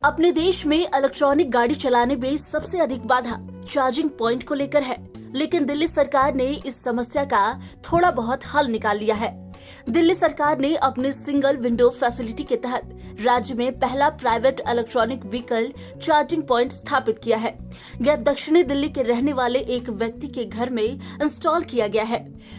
अपने देश में इलेक्ट्रॉनिक गाड़ी चलाने में सबसे अधिक बाधा चार्जिंग पॉइंट को लेकर है, लेकिन दिल्ली सरकार ने इस समस्या का थोड़ा बहुत हल निकाल लिया है। दिल्ली सरकार ने अपने सिंगल विंडो फैसिलिटी के तहत राज्य में पहला private electronic vehicle charging point स्थापित किया है। यह दक्षिणी दिल्ली के रहने वाले एक व्यक्ति के घर में इंस्टॉल किया गया है।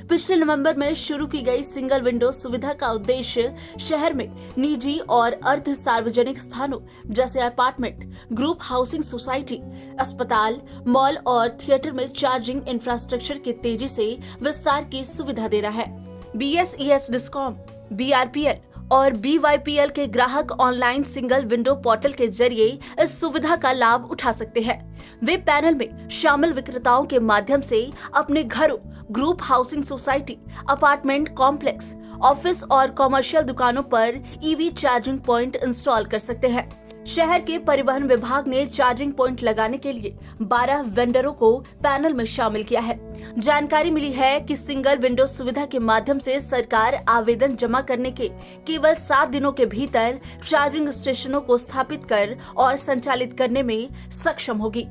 पिछले नवंबर में शुरू की गई सिंगल विंडो सुविधा का उद्देश्य शहर में निजी और अर्ध सार्वजनिक स्थानों जैसे अपार्टमेंट, ग्रुप हाउसिंग सोसाइटी, अस्पताल, मॉल और थिएटर में चार्जिंग इंफ्रास्ट्रक्चर के तेजी से विस्तार की सुविधा देना है। BSES डिस्कॉम, BRPL और BYPL के ग्राहक ऑनलाइन सिंगल विंडो पोर्टल के जरिए इस सुविधा का लाभ उठा सकते हैं। वे पैनल में शामिल विक्रेताओं के माध्यम से अपने घरों, group housing society, apartment complex, office और कॉमर्शियल दुकानों पर EV चार्जिंग पॉइंट इंस्टॉल कर सकते हैं। शहर के परिवहन विभाग ने चार्जिंग पॉइंट लगाने के लिए 12 वेंडरों को पैनल में शामिल किया है। जानकारी मिली है कि सिंगल विंडो सुविधा के माध्यम से सरकार आवेदन जमा करने के केवल 7 दिनों के भीतर चार्जिंग स्टेशनों को स्थापित कर और संचालित करने में सक्षम होगी।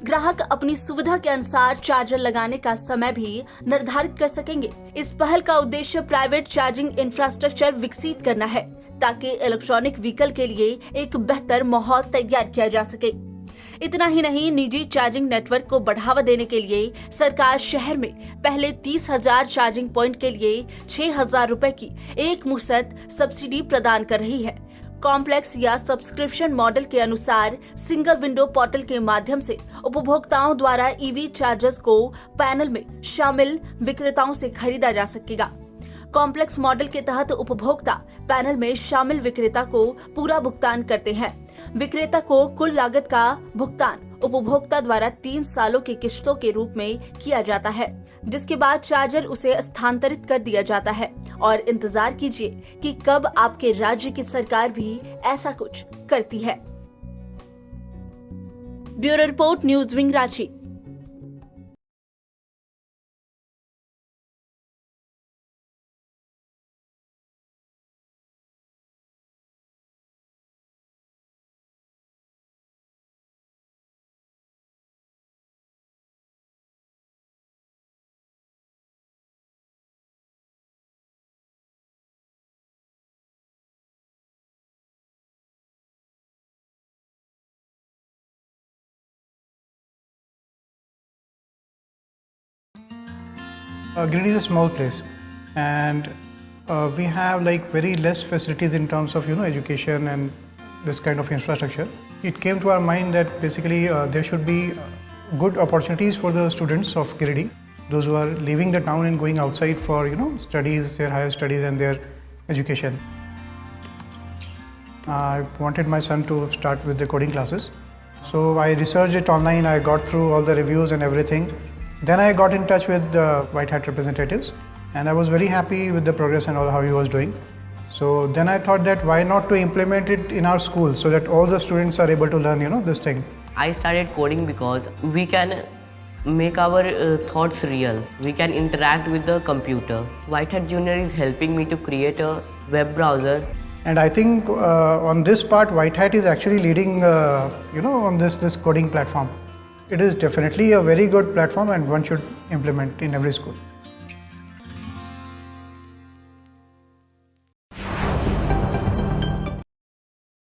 ग्राहक अपनी सुविधा के अनुसार चार्जर लगाने का समय भी निर्धारित कर सकेंगे। इस पहल का उद्देश्य प्राइवेट चार्जिंग इंफ्रास्ट्रक्चर विकसित करना है ताकि इलेक्ट्रॉनिक व्हीकल के लिए एक बेहतर माहौल तैयार किया जा सके। इतना ही नहीं, निजी चार्जिंग नेटवर्क को बढ़ावा देने के लिए सरकार शहर में पहले 30,000 चार्जिंग पॉइंट के लिए 6,000 रुपए की एक मुश्त सब्सिडी प्रदान कर रही है। कॉम्प्लेक्स या सब्सक्रिप्शन मॉडल के अनुसार सिंगल विंडो पोर्टल के माध्यम से उपभोक्ताओं द्वारा EV चार्जर्स को पैनल में शामिल विक्रेताओं से खरीदा जा सकेगा। कॉम्प्लेक्स मॉडल के तहत उपभोक्ता पैनल में शामिल विक्रेता को पूरा भुगतान करते हैं। विक्रेता को कुल लागत का भुगतान उपभोक्ता द्वारा 3 सालों की किश्तों के रूप में किया जाता है, जिसके बाद चार्जर उसे स्थानांतरित कर दिया जाता है। और इंतजार कीजिए कि कब आपके राज्य की सरकार भी ऐसा कुछ करती है। Bureau report, news wing, Ranchi. Giridih is a small place, and we have like very less facilities in terms of education and this kind of infrastructure. It came to our mind that basically there should be good opportunities for the students of Giridih, those who are leaving the town and going outside for studies, their higher studies and their education. I wanted my son to start with the coding classes, so I researched it online. I got through all the reviews and everything. Then I got in touch with the White Hat representatives, and I was very happy with the progress and all how he was doing. So then I thought that why not to implement it in our school so that all the students are able to learn this thing. I started coding because we can make our thoughts real. We can interact with the computer. White Hat Junior is helping me to create a web browser. And I think on this part, White Hat is actually leading, on this coding platform. It is definitely a very good platform, and one should implement in every school.